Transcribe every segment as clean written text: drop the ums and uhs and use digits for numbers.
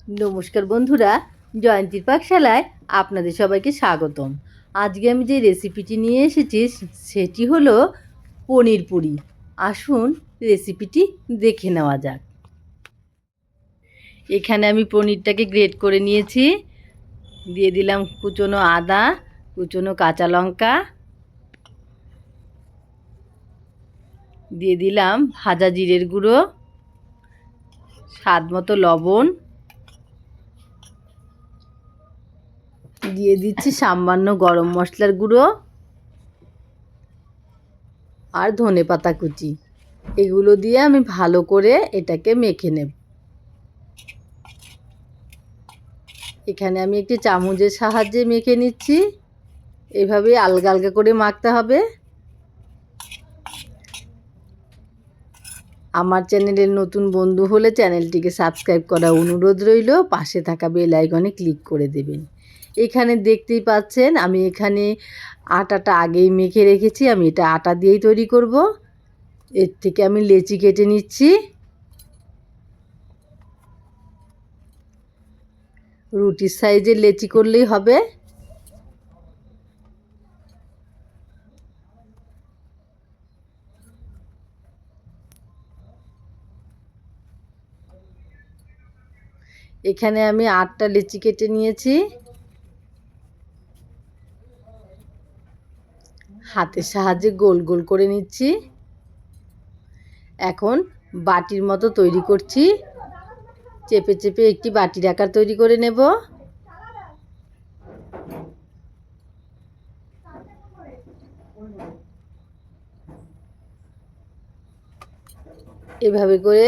নমস্কার বন্ধুরা, জয়ন্তীর পাকশালায় আপনাদের সবাইকে স্বাগতম। আজকে আমি যে রেসিপিটি নিয়ে এসেছি সেটি হলো পনির পুরি। আসুন রেসিপিটি দেখে নেওয়া যাক। এখানে আমি পনিরটাকে গ্রেট করে নিয়েছি। দিয়ে দিলাম কুচনো আদা, কুচনো কাঁচা লঙ্কা, দিয়ে দিলাম ভাজা জিরের গুঁড়ো, স্বাদ মতো লবণ, দিয়ে দিচ্ছি সামান্য গরম মশলার গুঁড়ো আর ধনেপাতা কুচি। এগুলো দিয়ে আমি ভালো করে এটাকে মেখে নেব। এখানে আমি একটি চামচের সাহায্যে মেখে নিচ্ছি। এভাবে আলগা আলগা করে মাখতে হবে। আমার চ্যানেলের নতুন বন্ধু হলে চ্যানেলটিকে সাবস্ক্রাইব করা অনুরোধ রইল। পাশে থাকা বেল আইকনে ক্লিক করে দেবেন। এখানে দেখতেই পাচ্ছেন আমি এখানে আটাটা আগেই মেখে রেখেছি। আমি এটা আটা দিয়েই তৈরি করব। এর থেকে আমি লেচি কেটে নিচ্ছি। রুটির সাইজের লেচি করলেই হবে। এখানে আমি 8টা লেচি কেটে নিয়েছি। হাতের সাহায্যে গোল গোল করে নিচ্ছি। এখন বাটির মতো তৈরি করছি। চেপে চেপে একটি বাটির আকার তৈরি করে নেব। এভাবে করে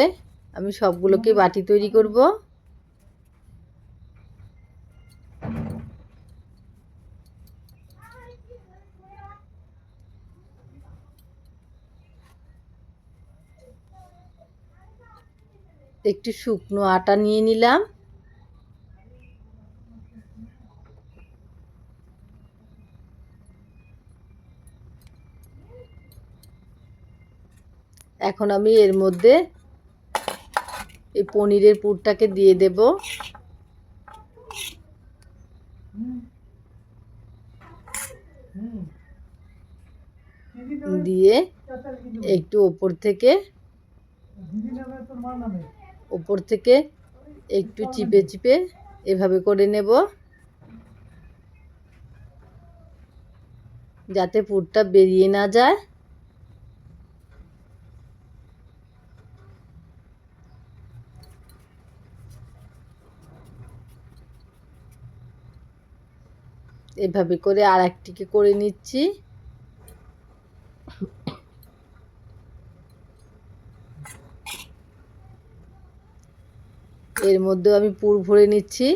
আমি সবগুলোকে বাটি তৈরি করব। একটু শুকনো আটা নিয়ে নিলাম। এখন আমি এর মধ্যে এই পনিরের পুরটাকে দিয়ে দেব। দিয়ে একটু ওপর থেকে একটু চিপে চিপে এভাবে করে নেব, যাতে পুরটা বেরিয়ে না যায়। এভাবে করে আর একটিকে করে নিচ্ছি। এর মধ্যে আমি পুর ভরে নিচ্ছি।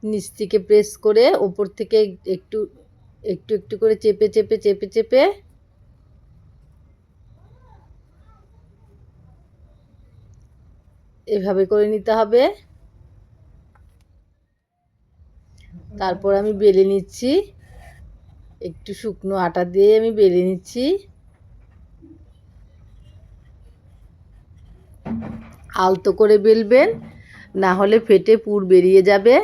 নিচ থেকে প্রেস করে ওপর থেকে একটু একটু একটু করে চেপে চেপে চেপে চেপে এভাবে করে নিতে হবে। তারপর আমি বেলে নিচ্ছি। একটু শুকনো আটা দিয়ে আমি বেলে নিচ্ছি। আলতো করে বেলবেন, না হলে ফেটে পুর বেরিয়ে যাবে।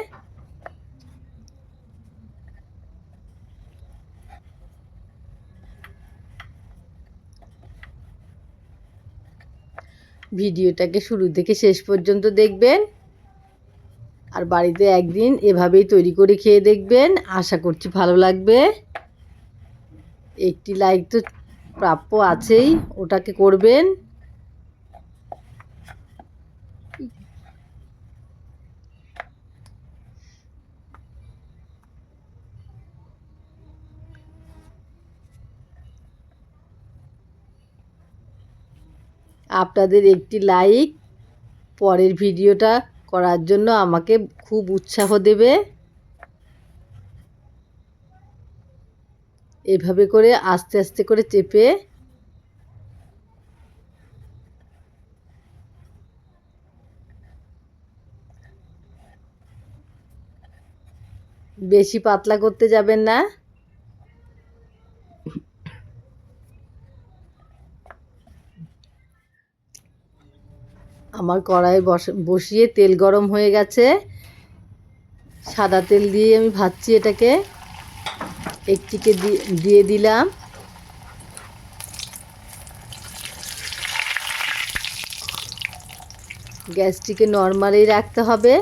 ভিডিওটাকে শুরু থেকে শেষ পর্যন্ত দেখবেন আর বাড়িতে একদিন এভাবেই তৈরি করে খেয়ে দেখবেন। আশা করছি ভালো লাগবে। একটি লাইক তো প্রাপ্য আছেই, ওটাকে করবেন। আপনাদের একটি লাইক পরের ভিডিওটা করার জন্য আমাকে খুব উৎসাহ দেবে। এভাবে করে আস্তে আস্তে করে চেপে বেশি পাতলা করতে যাবেন না। আমার কড়াই বসিয়ে তেল গরম হয়ে গেছে। সাদা তেল দিয়ে আমি ভাজছি এটাকে। একটিকে দিয়ে দিলাম। গ্যাসটিকে নরমালেই রাখতে হবে।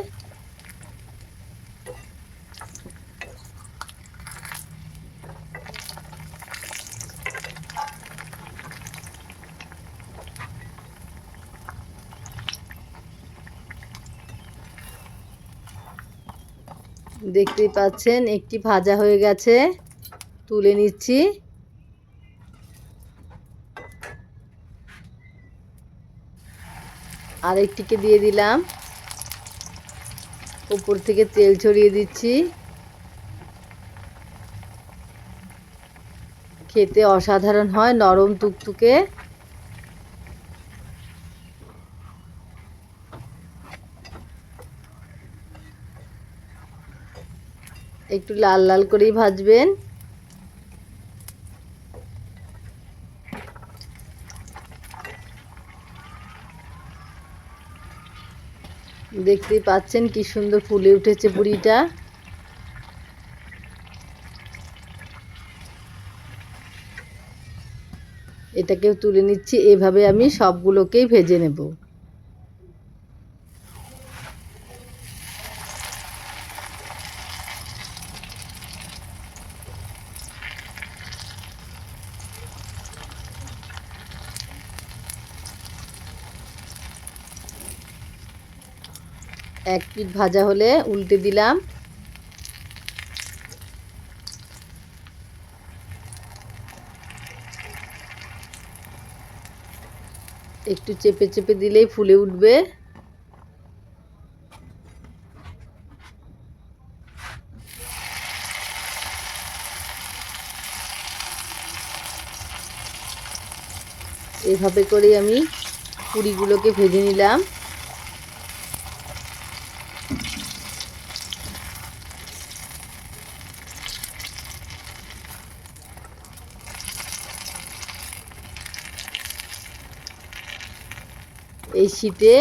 দেখতেই পাচ্ছেন একটি ভাজা হয়ে গেছে, তুলে নিচ্ছি। আরেকটিকে দিয়ে দিলাম। উপর থেকে তেল ছড়িয়ে দিচ্ছি। খেতে অসাধারণ হয়, নরম তুকতুকে। একটু লাল লাল করেই ভাজবেন। দেখতেই পাচ্ছেন কি সুন্দর ফুলে উঠেছে পুরিটা। এটাকেও তুলে নিচ্ছি। এভাবে আমি সবগুলোকেই ভেজে নেব। এক পিঠ ভাজা হলে উল্টে দিলাম। একটু চেপে চেপে দিলেই ফুলে উঠবে। এভাবে করে আমি পুরিগুলোকে ভেজে নিলাম। এই শীতে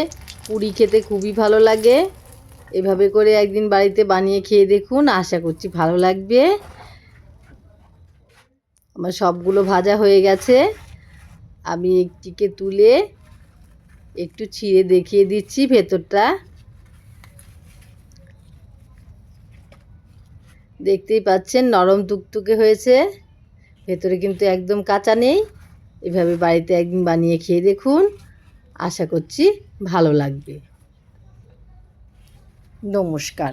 পুরি খেতে খুবই ভালো লাগে। এভাবে করে একদিন বাড়িতে বানিয়ে খেয়ে দেখুন, আশা করছি ভালো লাগবে। আমার সবগুলো ভাজা হয়ে গেছে। আমি একটিকে তুলে একটু ছিঁড়ে দেখিয়ে দিচ্ছি ভেতরটা। দেখতেই পাচ্ছেন নরম তুকতুকে হয়েছে, ভেতরে কিন্তু একদম কাঁচা নেই। এভাবে বাড়িতে একদিন বানিয়ে খেয়ে দেখুন, আশা করছি ভালো লাগবে। নমস্কার।